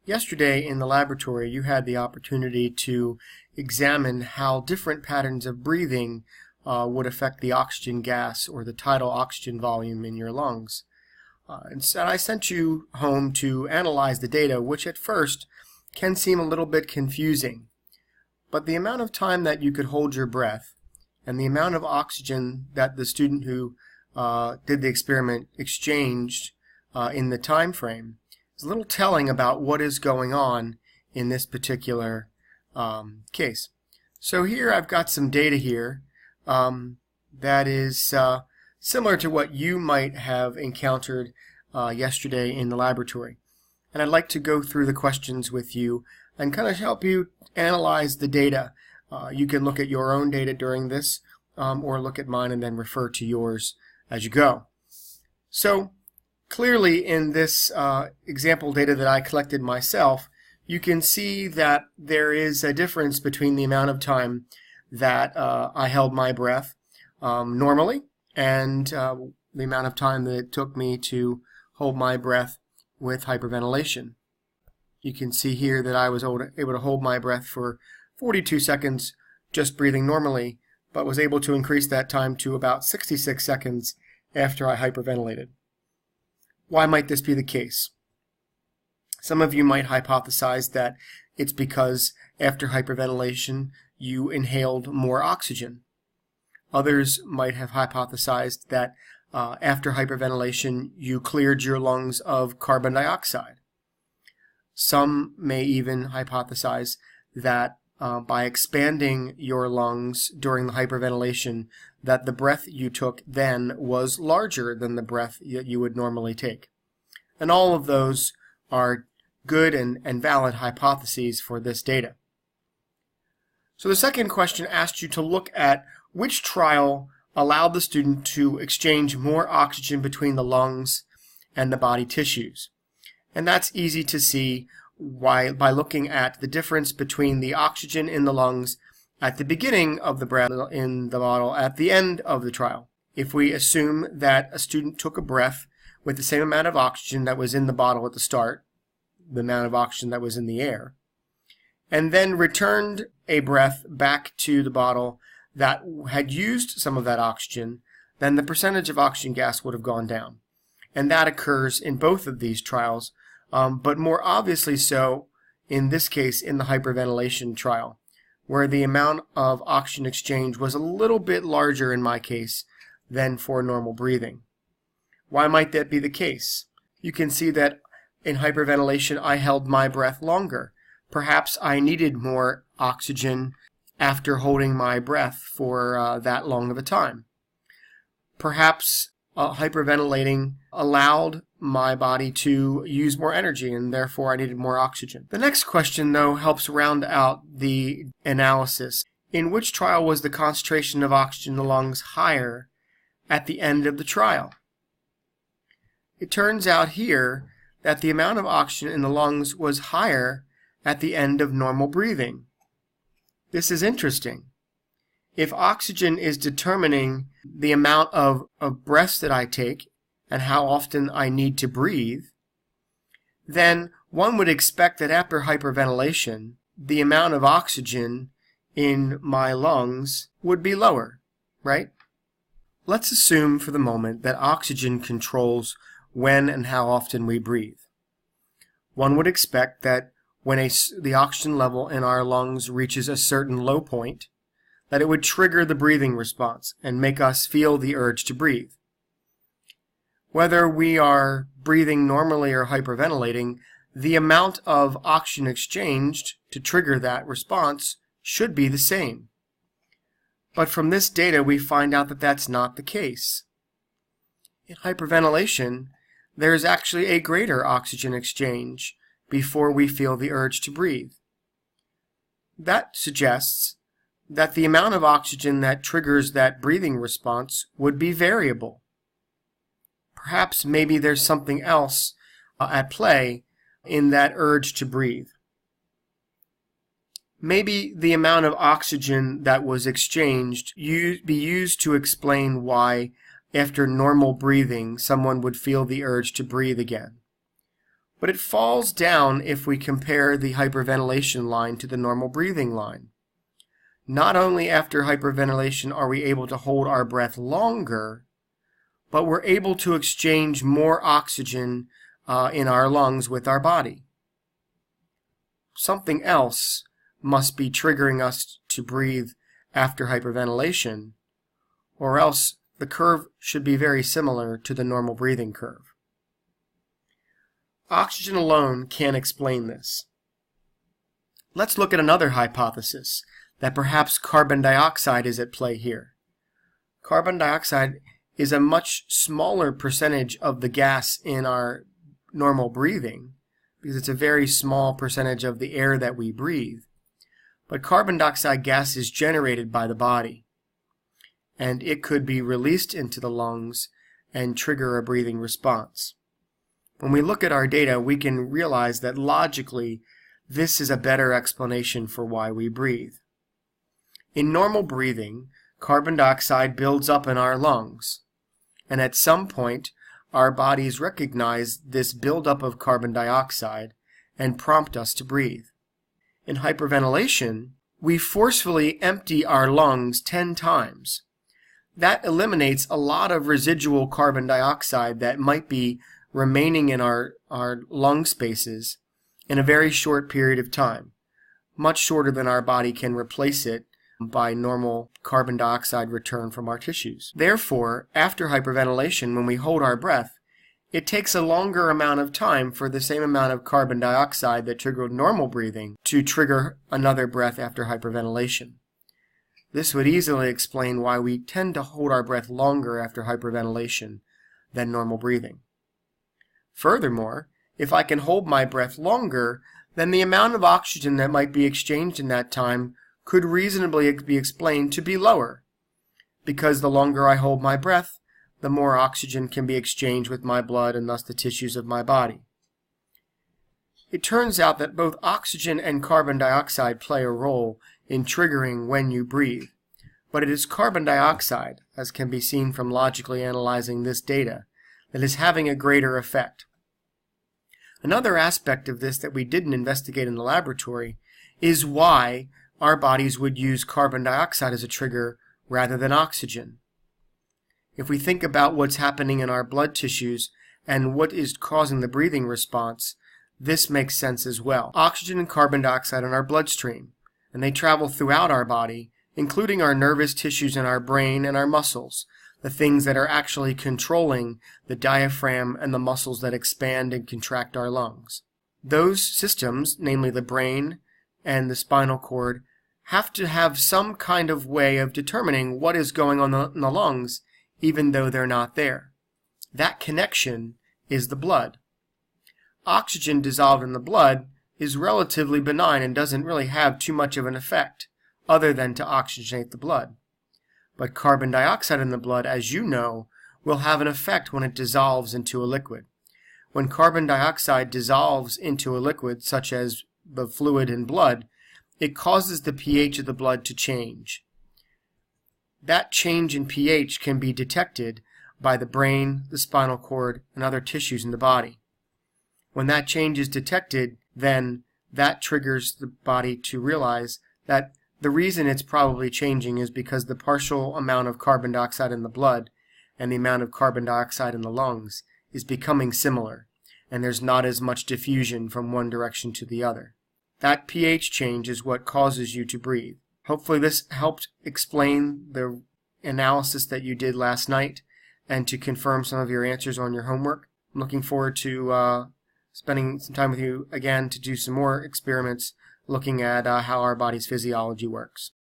Yesterday in the laboratory, you had the opportunity to examine how different patterns of breathing would affect the oxygen gas or the tidal oxygen volume in your lungs. And so I sent you home to analyze the data, which at first can seem a little bit confusing. But the amount of time that you could hold your breath and the amount of oxygen that the student who did the experiment exchanged in the time frame is a little telling about what is going on in this particular case. So here I've got some data here that is similar to what you might have encountered yesterday in the laboratory. And I'd like to go through the questions with you and kind of help you analyze the data. You can look at your own data during this or look at mine and then refer to yours as you go. So clearly in this example data that I collected myself, you can see that there is a difference between the amount of time that I held my breath normally and the amount of time that it took me to hold my breath with hyperventilation. You can see here that I was able to hold my breath for 42 seconds just breathing normally, but was able to increase that time to about 66 seconds after I hyperventilated. Why might this be the case? Some of you might hypothesize that it's because after hyperventilation you inhaled more oxygen. Others might have hypothesized that after hyperventilation you cleared your lungs of carbon dioxide. Some may even hypothesize that by expanding your lungs during the hyperventilation, that the breath you took then was larger than the breath that you would normally take. And all of those are good and valid hypotheses for this data. So the second question asked you to look at which trial allowed the student to exchange more oxygen between the lungs and the body tissues. And that's easy to see by looking at the difference between the oxygen in the lungs at the beginning of the breath in the bottle at the end of the trial. If we assume that a student took a breath with the same amount of oxygen that was in the bottle at the start, the amount of oxygen that was in the air, and then returned a breath back to the bottle that had used some of that oxygen, then the percentage of oxygen gas would have gone down. And that occurs in both of these trials, but more obviously so in this case in the hyperventilation trial, where the amount of oxygen exchange was a little bit larger in my case than for normal breathing. Why might that be the case? You can see that in hyperventilation I held my breath longer. Perhaps I needed more oxygen after holding my breath for that long of a time. Perhaps hyperventilating allowed my body to use more energy and therefore I needed more oxygen. The next question, though, helps round out the analysis. In which trial was the concentration of oxygen in the lungs higher at the end of the trial? It turns out here that the amount of oxygen in the lungs was higher at the end of normal breathing. This is interesting. If oxygen is determining the amount of breaths that I take and how often I need to breathe, then one would expect that after hyperventilation, the amount of oxygen in my lungs would be lower, right? Let's assume for the moment that oxygen controls when and how often we breathe. One would expect that when the oxygen level in our lungs reaches a certain low point, that it would trigger the breathing response and make us feel the urge to breathe. Whether we are breathing normally or hyperventilating, the amount of oxygen exchanged to trigger that response should be the same. But from this data we find out that that's not the case. In hyperventilation, there is actually a greater oxygen exchange before we feel the urge to breathe. That suggests that the amount of oxygen that triggers that breathing response would be variable. Perhaps maybe there's something else at play in that urge to breathe. Maybe the amount of oxygen that was exchanged be used to explain why after normal breathing someone would feel the urge to breathe again. but it falls down if we compare the hyperventilation line to the normal breathing line. Not only after hyperventilation are we able to hold our breath longer, but we're able to exchange more oxygen in our lungs with our body. Something else must be triggering us to breathe after hyperventilation, or else the curve should be very similar to the normal breathing curve. Oxygen alone can't explain this. Let's look at another hypothesis, that perhaps carbon dioxide is at play here. Carbon dioxide is a much smaller percentage of the gas in our normal breathing, because it's a very small percentage of the air that we breathe. But carbon dioxide gas is generated by the body, and it could be released into the lungs and trigger a breathing response. When we look at our data, we can realize that logically this is a better explanation for why we breathe. In normal breathing, carbon dioxide builds up in our lungs, and at some point our bodies recognize this buildup of carbon dioxide and prompt us to breathe. In hyperventilation, we forcefully empty our lungs 10 times. That eliminates a lot of residual carbon dioxide that might be remaining in our lung spaces in a very short period of time, much shorter than our body can replace it by normal carbon dioxide return from our tissues. Therefore, after hyperventilation, when we hold our breath, it takes a longer amount of time for the same amount of carbon dioxide that triggered normal breathing to trigger another breath after hyperventilation. This would easily explain why we tend to hold our breath longer after hyperventilation than normal breathing. Furthermore, if I can hold my breath longer, then the amount of oxygen that might be exchanged in that time could reasonably be explained to be lower, because the longer I hold my breath, the more oxygen can be exchanged with my blood and thus the tissues of my body. It turns out that both oxygen and carbon dioxide play a role in triggering when you breathe, but it is carbon dioxide, as can be seen from logically analyzing this data, that is having a greater effect. Another aspect of this that we didn't investigate in the laboratory is why our bodies would use carbon dioxide as a trigger rather than oxygen. If we think about what's happening in our blood tissues and what is causing the breathing response, this makes sense as well. Oxygen and carbon dioxide in our bloodstream, and they travel throughout our body, including our nervous tissues in our brain and our muscles, the things that are actually controlling the diaphragm and the muscles that expand and contract our lungs. Those systems, namely the brain and the spinal cord, have to have some kind of way of determining what is going on in the lungs, even though they're not there. That connection is the blood. Oxygen dissolved in the blood is relatively benign and doesn't really have too much of an effect, other than to oxygenate the blood. But carbon dioxide in the blood, as you know, will have an effect when it dissolves into a liquid. When carbon dioxide dissolves into a liquid, such as the fluid in blood, it causes the pH of the blood to change. That change in pH can be detected by the brain, the spinal cord, and other tissues in the body. When that change is detected, then that triggers the body to realize that the reason it's probably changing is because the partial amount of carbon dioxide in the blood and the amount of carbon dioxide in the lungs is becoming similar, and there's not as much diffusion from one direction to the other. That pH change is what causes you to breathe. Hopefully this helped explain the analysis that you did last night and to confirm some of your answers on your homework. I'm looking forward to spending some time with you again to do some more experiments looking at how our body's physiology works.